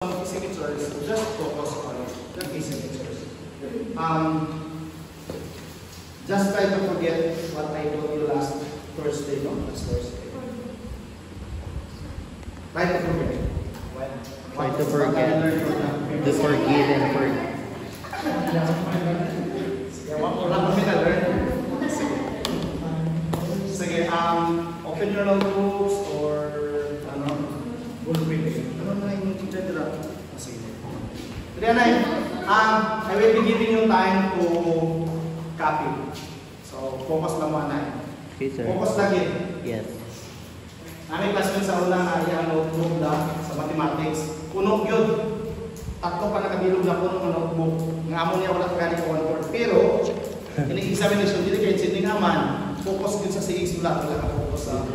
signatures, just focus on the key signatures. Just try to forget what I told you last Thursday, no? Last Thursday. Try to forget. Try to forget. To forgive and forget. Wala kami na-learn. Sige, open your notebooks or ano na yung titira. Sige. I will be giving you time to copy. So, focus lang muna. Okay, sir. Focus lagi. Yes. Aming classmate sa unang notebook na sa mathematics. Puno yun. Tatlo pa nakabilog na puno ng notebook. Ng amo niya wala kaya ko 1/4. Pero, in-examination, hindi kayo sinding naman. Focus din sa CX wala ka focus sa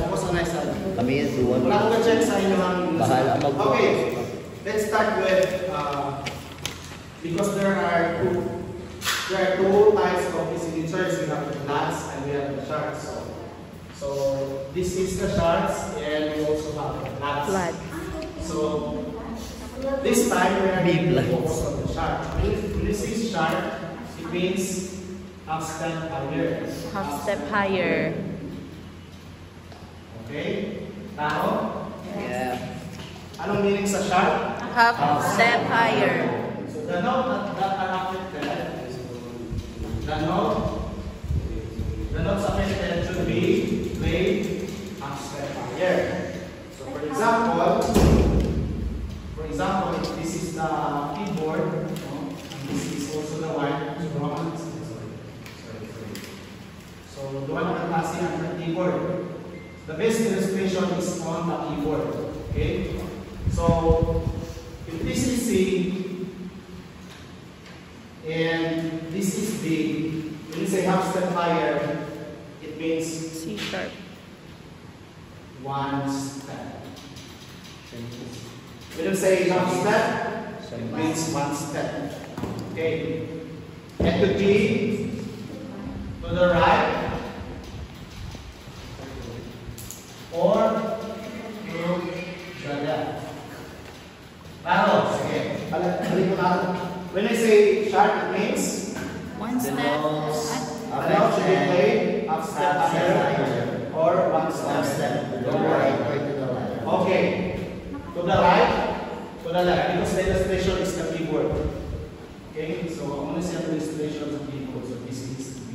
focus na nice side. Kami yung duwan. Wala ko ka-check sa inyo ang bahala mag-focus. Okay, let's start with because there are two types of signatures. We have the flats and we have the shards. So this is the shards and we also have the flats. So this time we are going to focus on the shard. When this is shard, it means half step higher. Half step higher. Okay? Tao? Yeah. Anong meaning sa shard? Half step higher. So the note that are affected, the notes affected should be played half step higher. So for example, if this is the keyboard, and this is also the white. So doon ang klase ang keyboard. The best illustration is on the keyboard. Okay? So if this is C and this is D, when you say half step higher, it means C sharp. one step. When you say half step, it means one step. Okay? It could be to the right or to the left. Claro, sige. When I say sharp, it means One step. the note should be played half step higher or one step. To the right or to the left. Okay. To the right, to the left. Because the illustration is the keyboard. Okay, so I'm going to say the illustration of the keyboard. So this is B.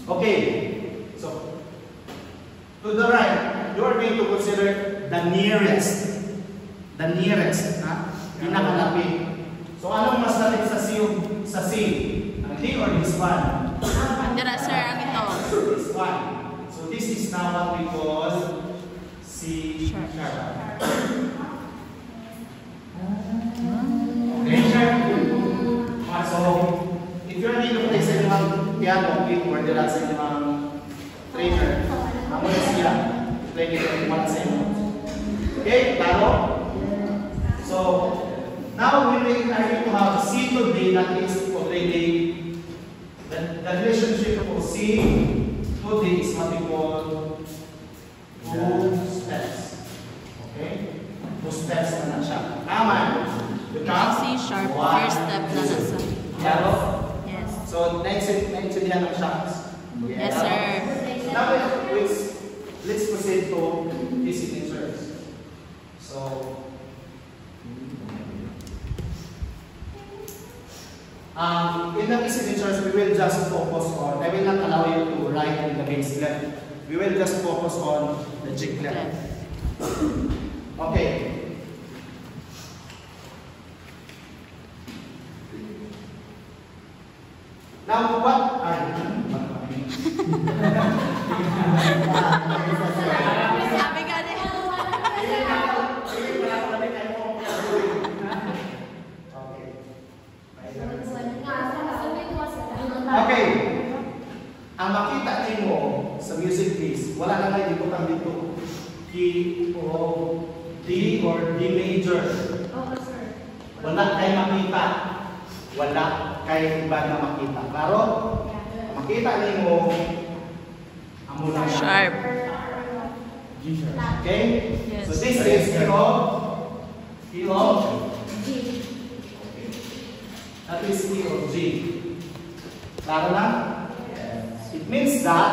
Okay, so to the right, you are going to consider the nearest. The nearest, ha? Pinakalapit. So anong mas lapit sa C? Sa C? Ang D or this one? Dira sir ang ito. This one. So this is now what we call C sharp. Okay, sharp. So if you're going to play sa inyong piano, keyboard, dila sa inyong trainer, ang muna siya, play nito one sa inyo. Okay, klaro? So now we are going to have C to D, that is already the relationship of C to D is what we call two steps. Okay? Two steps na siya. Tama. C sharp. First step na nasa. Klaro? Yes. So naintindihan ng shots. Yes sir. Now let's proceed to these signatures. So in the signatures, we will just focus on, I will not allow you to write in the base left. We will just focus on the jig left. Okay. Now, what are Sabi ka din. Okay. Ang makita niyo sa music piece, wala na kayo dito kang dito. Key o D or D major. Wala kayo makita. Wala kayo iba na makita. Klaro? Makita niyo ang muna Sharp. G sharp. Okay? Yes. So this is Key of G. That is key of G. Klaro na? It means that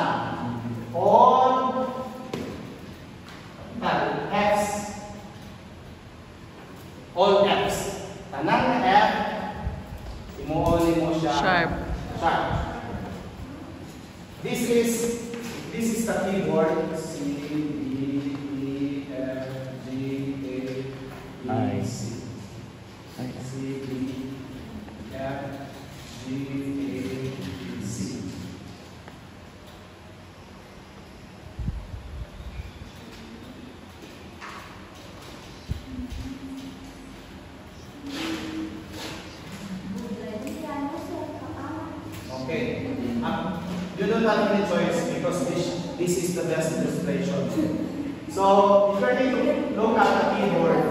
all F's, all F's, tanang F, imuuli mo siya Sharp. sharp. This is the keyboard C, D, E, F, G, A, I. B, C. C, D, F, G, A, B, C. Okay. You don't have any choice because this is the best illustration. So, if you're going to look at the keyboard,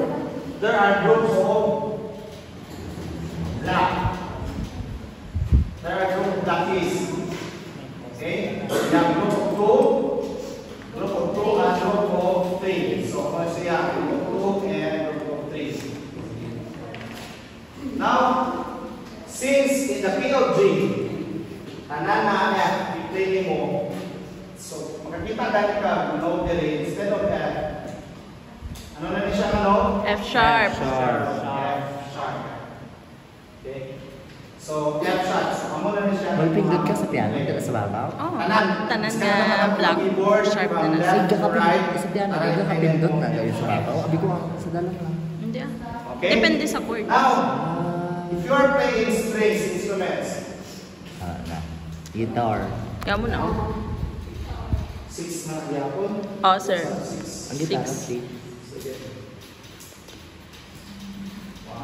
there are groups of black. There are groups of black keys. Okay? We have group of 2, and group of 3. So, ano siya? Group of 2 and group of 3. Now, since in the key of G, tanan na F, i-play mo. So, makikita dahil ka, no, instead of F, ano na siya, ano? F sharp. F sharp. Okay. So, F sharp. So, amo na siya. Magpindot ka sa piano, dito sa babaw. Oh, Tanan. tanan Instead of nga black keyboard, sharp from na left nasa. to right, Sa piano, nagkakapindot na kayo sa babaw. Abi ko sa dalang lang. Hindi ah. Okay? Depende sa chord. Now, if you are playing strings instruments, Na. Guitar. Kaya mo na. 6 na yapon. Oh, sir. 6. Ang guitar, 6. 3. Sige. 1,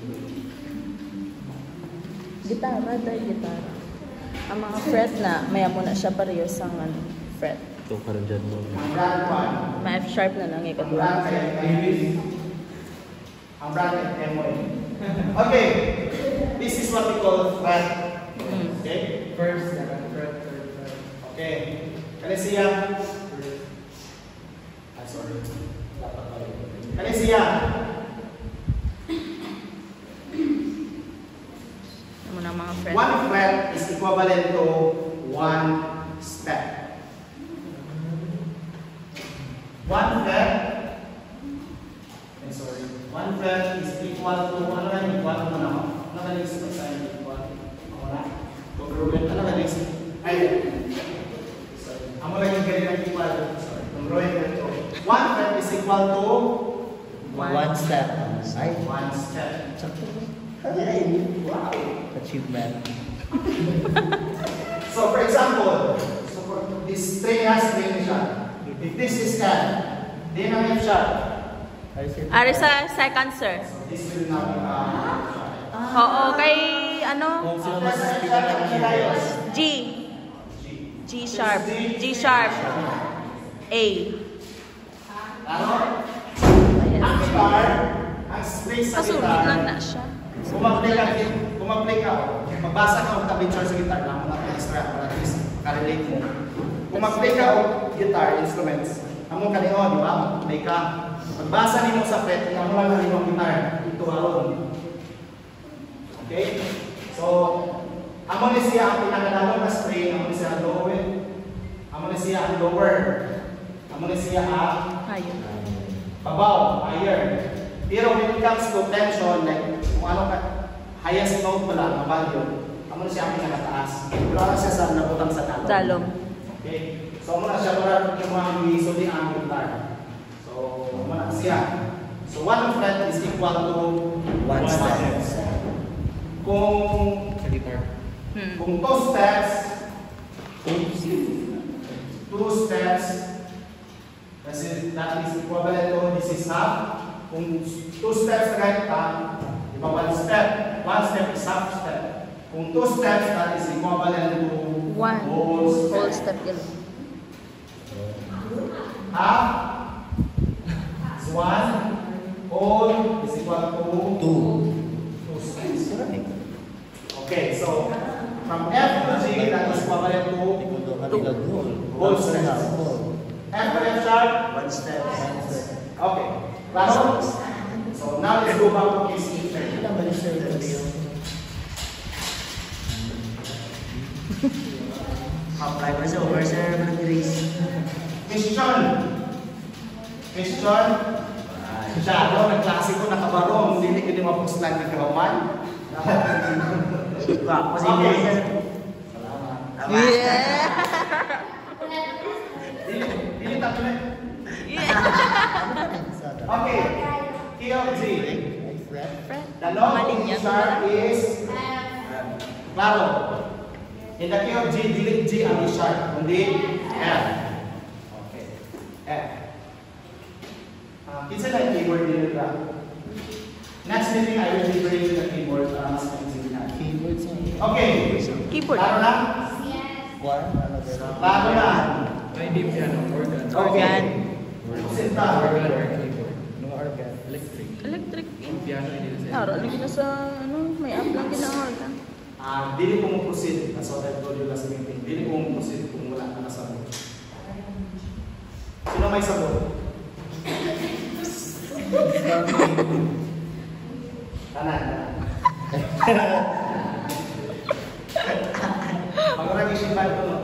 2, 3. Gitara, dahil gitara. Ang mga fret na, maya mo na siya pareho sa fret. Ito ka rin dyan mo. Ang brand 1. Ma F sharp na lang Ang ikaw. brand kay ang brand kay MOE. Okay. This is what we call fret. Okay? First, second, third, fourth. Okay. Kani siya. Sorry. Dapat pala. Kani siya. Ano mo na mga fret. One fret is equivalent to one step. One fret. Sorry. One fret is equal to ano na equal to ano? Ano ka nang sign equal? Ako na. Congruent ano ka nang ay. Sorry. Amo lang yung ganyan equal. Sorry. Congruent to. One fret is equal to One step. Ay. one step. Sakto. Wow. Achievement. So for example, for this string has string siya. If this is F, then ang F sharp. Ari sa second, sir. So this will now become Oo, kay ano? Kung sino After mas F sharp, ang kilayos. G. G. G sharp. G sharp. A. Ano? Ang guitar, ang string sa Kasulod lang guitar, na siya. Kumaplay ka, magbasa ka ng tabicture sa guitar, na mga extra para at least makarelate mo. Kumaplay ka o guitar instruments, among kanino, di ba? Maplay ka. Magbasa nimo sa fret, amo lang na yung gitar, ito aron. Okay? So, amo ni siya ang pinakadalong na string, amo ni siya ang lower. Amo ni siya ang lower. Amo ni siya ang Ayun. pabaw, higher. Pero when it comes to tension, like kung ano ka, highest note pa lang, value, amo na siya ang pinakataas. Pero ano siya sa nabutang sa talong. Talong. Okay? So, amo na siya para yung mga isuli ang guitar. So, amo na siya. So, one fret is equal to One step. Kung Sa guitar. kung two steps, kasi that is equivalent to this is half. Kung two steps na kahit di ba one step is half step. Kung two steps, that is equivalent to One. whole Whole step. step yun. Half is one, whole is equal to two steps. Okay, so from F to G, that is equivalent to whole steps. F to F sharp, One step. okay. Klaro? So So now let's go back to kissing turn. Apply ko sa over, sir. Question. Question. Masyado, nag-klasiko, nakabarong. Hindi ko din mapag-slide ng kawaman. Okay. Salamat. Yeah! Dili tatlo na. Okay. Key of G. The long sharp is claro. In the key of G, delete G ang sharp. Kundi F. Okay. F. Kinsa na yung keyboard nila ka? Next meeting, I will be bringing the keyboard para mas maigsin na. Okay. Keyboard. Klaro na? Klaro na? Hindi piano, organ. Okay. Sinta. Organ or keyboard? No organ, electric. Electric. Piano, hindi na siya. Naro lang gina sa, ano, may app lang gina organ. Dili ko mo proceed. That's what I told you last meeting. Dili ko mo proceed kung wala ka nasabot. Sino may sabot? Kanan. Pag-revision ba ito, no?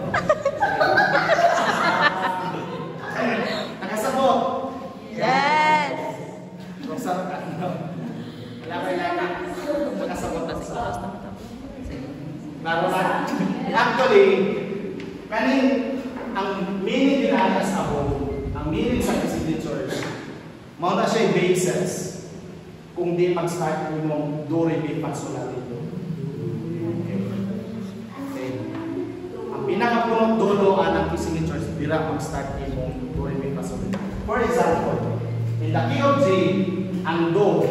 Nakasabot. Yes! Kung sarap ka, no? Wala kayo lagi. Nakasabot na sa Klaro na. Actually, kanin ang meaning nila sa above, ang meaning sa signatures, mao na siya basis kung di mag-start mo do, re, mi, fa, sol, la, ti, do. Okay. Ang pinakapunong dulo ng signatures, dira mag-start mo do, re, mi, fa, sol, la, ti. For example, in the key of G, ang do,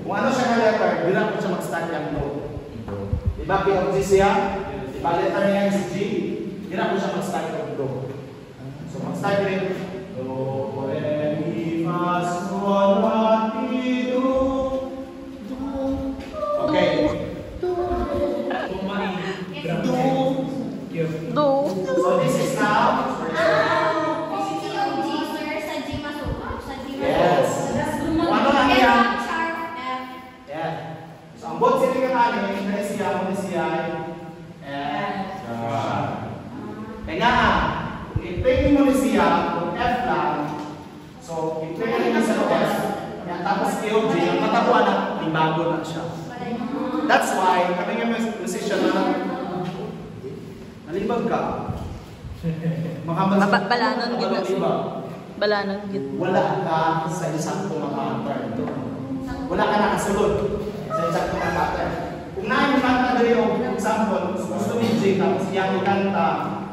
kung ano siya na letter, dira ko siya mag-start yung do. Diba key of G siya? Diba letter niya is G? Dira ko siya mag-start yung do. So mag-start rin, do, re, mi, fa, sol, la, ti, do. Okay. Do. So this is now. Yes. Ano lang yan? Yeah. So ang bot sila ng anin, na siya, F. Kaya nga, kung i-play mo ni siya, kung F lang, so i-play mo sa F, tapos KOG, ang matabuan na, ibago na siya. That's why, kami nga may musician na nalibag ka. Balanon gid na. Balanon gid. Wala ka sa isang pattern. Wala ka nakasulod sa isang pattern. Kung naimanta dali o example, gusto ni G, tapos iyang ikanta,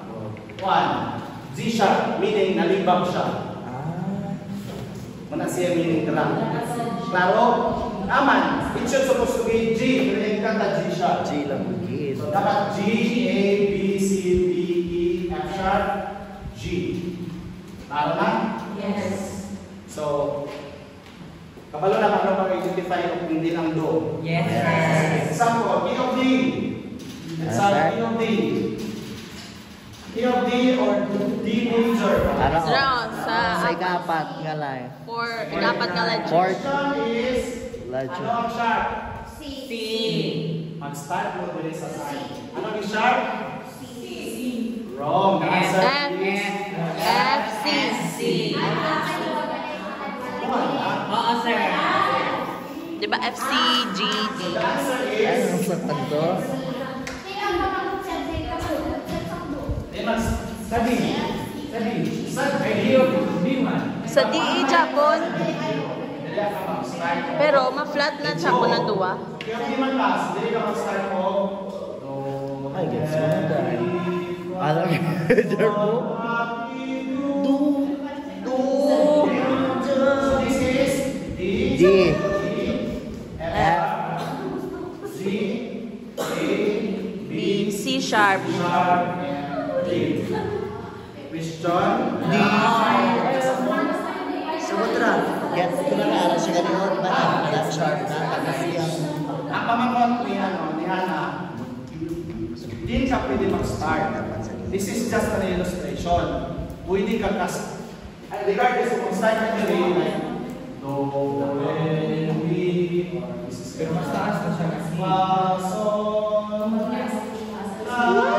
1, G sharp, meaning nalibag siya. Mana siya meaning drum. Klaro? Aman. It should supposed to be G. Pero yung kanta G sharp. G lang magigit. So dapat G, A, B, C, D, E, F sharp, G. Klaro na? Yes. So, kabalo na paano mag-identify kung hindi ang do. Yes. Example, key of D. Let's have key of D. Key of D or D major. Ano? Round Sa ikapat nga lang. Ikapat nga lang. Fourth. Question is, Legend. ano ang sharp? C. Mag-start mo dito sa sign. Ano ang sharp? C. Wrong. The answer is F, C. Oo, sir. Diba F, C, G, D. the answer Ano is sa tanto? study. Sa D, E, Japon. Pero ma-flat na Japon na duwa. Kaya di man class, dili ka mag-start mo. Ay, gets mo na dahil. Alam mo? So this is D, D. F, G, A, B, B, C sharp. sharp, and D. Question? D. Sabot ra. Get ko na na siya ganun ba? That sharp na kasi Ang pamangot ni Hana, hindi ka pwede mag-start. This is just an illustration. Pwede ka regardless kung start ka rin, do, re, mi, Pero mas taas na siya na C. Fa, sol, la,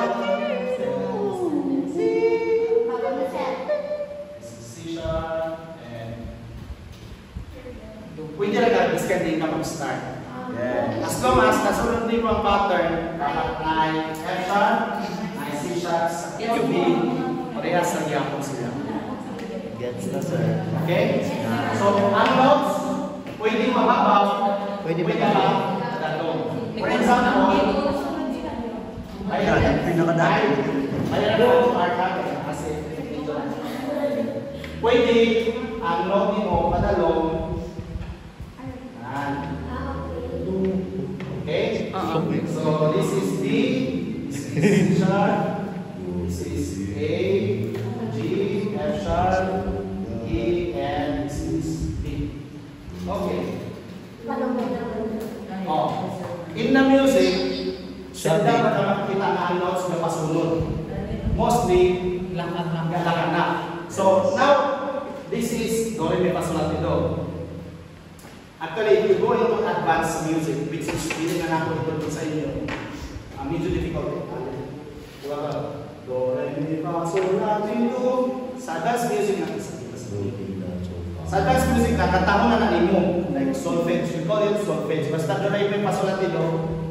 C sharp, and pwede lang mag-discard din ka mag-start. As long as nasunod din mo ang pattern, dapat ay F sharp, ay C sharp, sa Q, parehas sa gyapon sila. Gets na, sir. Okay? So, ang notes, pwede mababaw, Pwede lang dadong. For example, Ayan, ang pinakadami. ayan po, arcade, kasi pwede ang note mo padalong. Yan. Okay? So, this is D, this is C sharp, this is A, G, F sharp, E, and this is D. Okay. Oh. In the music, sa dapat na makikita na ang notes na pasunod. Mostly, lakad na. So, now, this is Do, Re, Mi, Fa, Sol, La, Ti, Do. Actually, if you go into advanced music, which is hindi na ako ito sa inyo, medyo difficult. Diba ba? Do, Re, Mi, Fa, Sol, La, Ti, Do. Sa advanced music natin sa Sa advanced music, nakatamo na nimo. Like solfege, we call it solfege. Basta Do, Re, Mi, Fa, Sol, La, Ti, Do,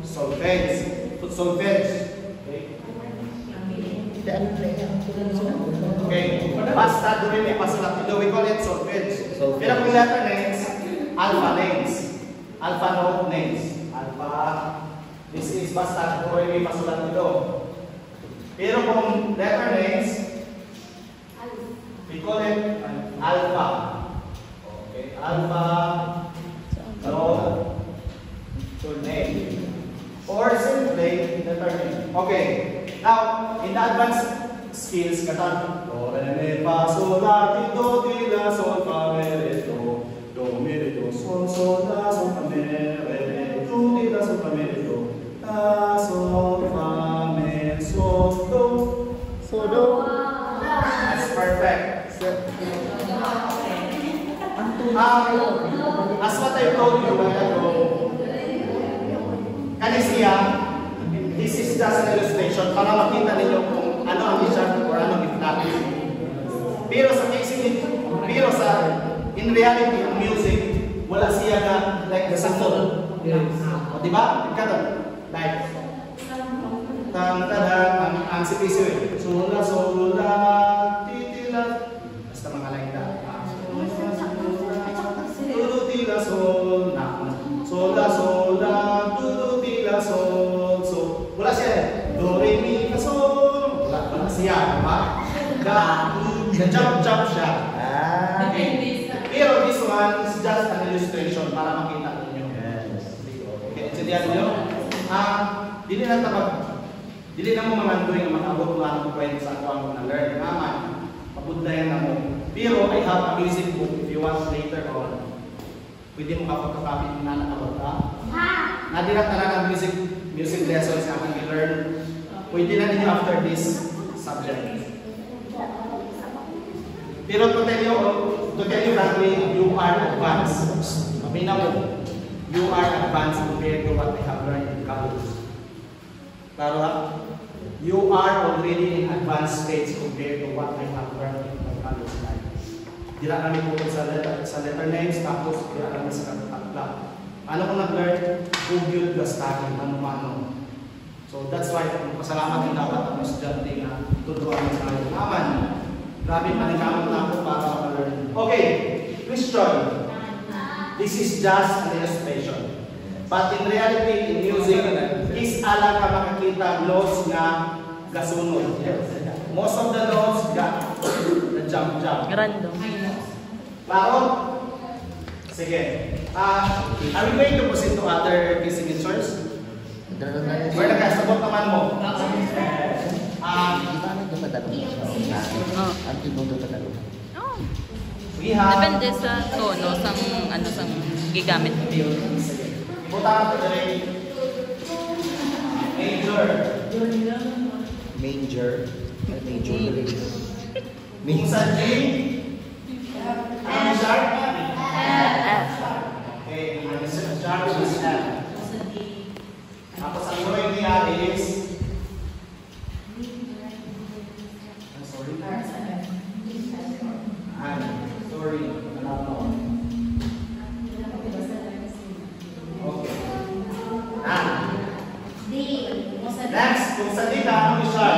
solfege. Solfege. Okay. Basta Do, Re, Mi, Fa, Sol, La, Ti, Do, we call it solfege. Pero kung letter names, alpha names. Alpha note names. Alpha. This is basta Do, Re, Mi, Fa, Sol, La, Ti, Do. Pero kung letter names, we call it alpha. Okay. Alpha note name. Or simply letter name. Okay. Now, in the advanced skills, katan Do, Re, Mi, Fa, Sol, La, Ti, Do, Ti, La, Sol, Fa, Mi, Re, Do. Do, Mi, Re, Do, Sol, Sol, La, Sol, Fa, Mi, Re, Do, Ti, La, Sol, Fa, Mi, Re, Do. La, Sol, Fa, Mi, Sol, Do. So, Do. That's perfect. As what I told you a while ago, kanisiya, this is just an illustration para makita ninyo kung ano ang isang or ano ang ifnapis. Pero sa casing, pero sa in reality, ang music, wala siya na like the sample. O diba? Like, ang sipisyo eh. Sola, sola, titila. Basta mga like that. Tula, sol, na. Sola, sola, tula, sol, so. Wala siya eh. Do, Re, Mi, Fa, Sol. Wala siya. Diba? Jump siya. Okay. Pero this one is just an illustration para makita ninyo. Okay, intindihan ninyo? Dili na mo mamandoy nga makabot mo ang kwento sa ako ang na-learn. Naman, pabudlayan na mo. Pero I have a music book if you want later on. Pwede mo kapag-copy na nakabot ka. Nadirat na lang ang music lessons na aking i-learn. Pwede na ninyo after this subject. Pero to tell you frankly, you are advanced. Mabina mo, you are advanced compared to what I have learned in college. Klaro ha? You are already in advanced stage compared to what I have learned in my college life. Dila kami po sa letter names, tapos dila kami sa katatla. Ano kung nag-learn? Google the study, mano-mano. So that's why, pasalamat din dapat ang estudyante na tutuan mo sa akin. Naman, grabe manikamot na ako para maka-learn. Okay, question. This is just an illustration. But in reality, in music, is ala ka makakita notes nga gasunod. Most of the notes ga jump. Random. Klaro? Sige. Are we going to proceed to other key signatures? Where nagkasabot naman mo? We have... Depende sa tono, sang gigamit mo. Punta ka ito rin. Major. Kung sa G, ang sharp. Okay, ang sharp. F. Tapos ang drawing niya is sorry. Sorry. Okay. Next, kung sa dita, ano siya?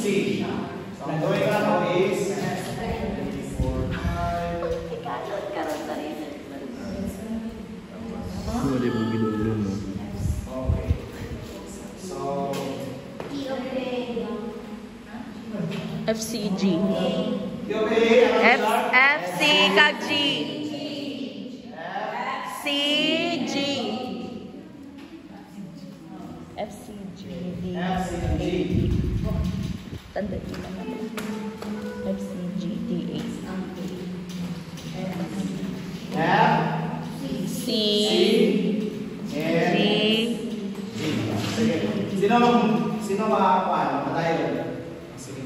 C. So, ang drawing ano is Hindi mo ginulo mo. okay. So, FCG. okay, ano siya? FC kag G. CG. FCG. FCG. Tanda din naman. FCG DA. F, C. N, C. G. Sige. Sino makakuha? Matayo. Sige.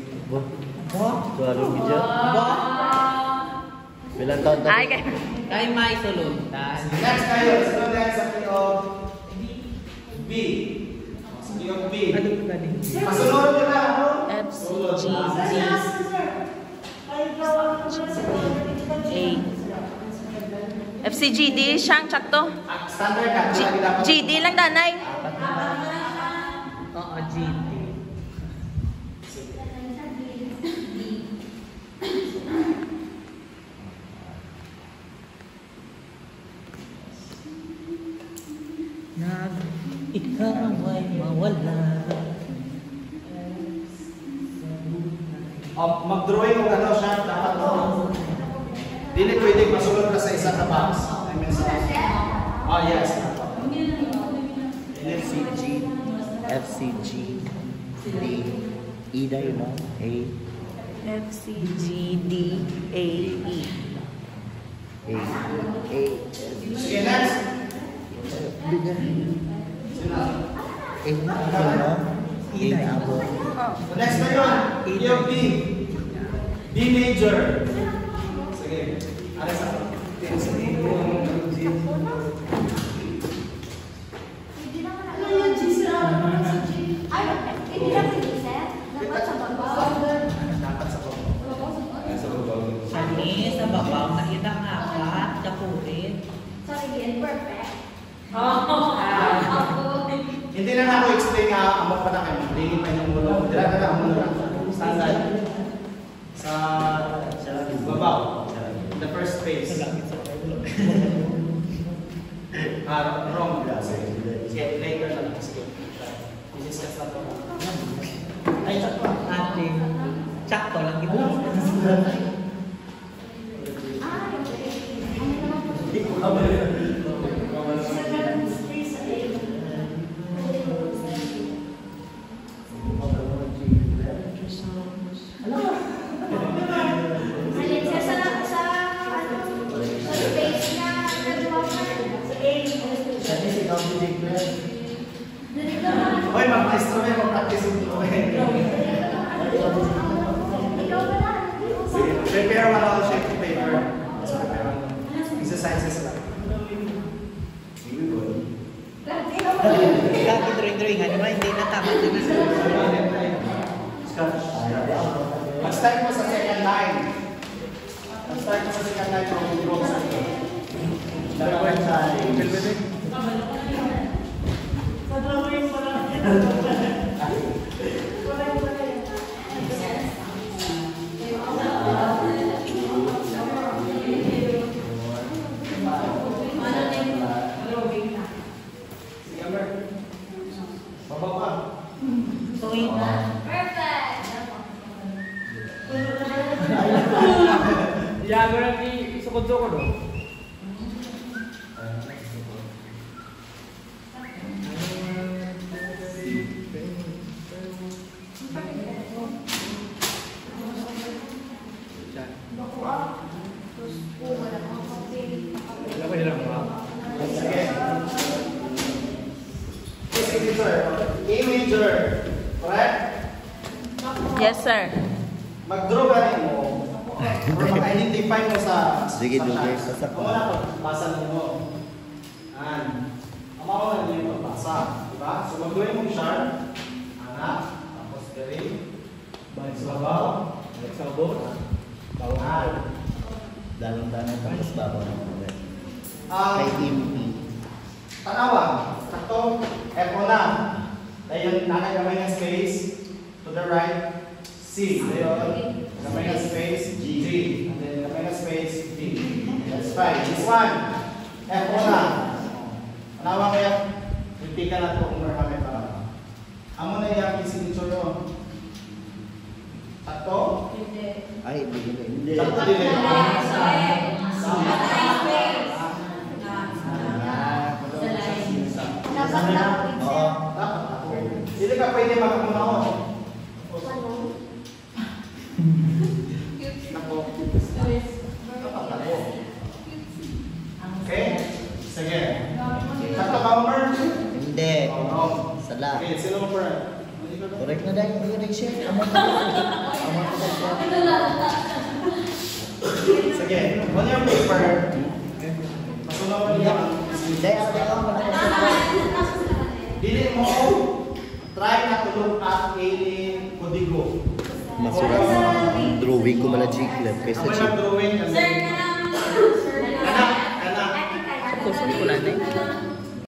Suarong gidya. Bilang taon tayo? Ay, kaya. Kay may suluntan. Next kayo. Sino next sa key of B? Sa key of B. Masunod nyo na. FCG D. A. FCG D. Siyang tsakto. Standard na. GD lang danay. Oo, GT. Ikaw ay mawala. Mag-drawing mo ano siya. Dapat mo. Dili pwedeng masunod ka sa isang na box. I mean, oh, yes. FCG. FCG. D. E na yun, no? A. FCG D A E. A. A. Sige, next. A na ako, no? A na ako. Next na yun. Key of B. B major. Sige. Ano sa? Dapat sa baba. Sani, sa babaw, nakita nga ka, kapulit. Hindi na ako explain nga ang pa na kayo. Hindi pa yung ulo. Dila na lang muna. Standard. Sa babaw. The first phase. Wrong. Sige, later na lang. Sige. Discuss na to. Ay, sakto. Ate, tsakto lang ito. Hindi ko kamali. Hoy, mag-maestro na yung practice yung prepare mo lang sheet of paper. Exercises lang. Kaki drawing-drawing, ano ba? Hindi na tama. Mag-start mo sa second line. Mag-start mo sa second line ng draw sa ito. Third line. Sa drawing pa lang. Yago na ni sukod-sukod oh. Wala ko nilang mga. Sige. Signature. A major. Correct? Yes, sir. Mag-draw ka rin mo Or maka-identify mo sa Sige, dugay, shots. pasak mo. Kung wala ko, basa mo. Yan. Ang mga wala nyo yung pagbasa. Diba? So, magduhin mong sharp. Anak. Tapos kari. Balik sa babaw. Balik sa babaw. Bawahan. Dalang-dalang tapos babaw ng mga. Ah, Kay MP. tanawa. Sakto. F1 na. Dahil nanay kamay ng space. To the right. C. Dahil kamay ng space. G. And then kamay ng space. D. That's fine. This one. F1 na. Tanawa kaya. Pilihan na ito kung marami para. Amo na yung signature nyo. Sakto. Ay, hindi. Sakto din ito. Oo. Sili ka pwede makamunahon. Nako. Dapat ako. Okay? Sige. Sakto ka mo, Mer? Hindi. Oo. Sala. Okay, sino mo, Mer? Correct na dahil yung correction. Amo ko. Amo ko. Sige. On your paper, masunaw mo niya ang Dahil ako dili mo try na to look at any kodigo. Masulat ang drawing ko mala G-Club kaysa Ako G. lang drawing kasi. Anak. Kusog ko lang eh.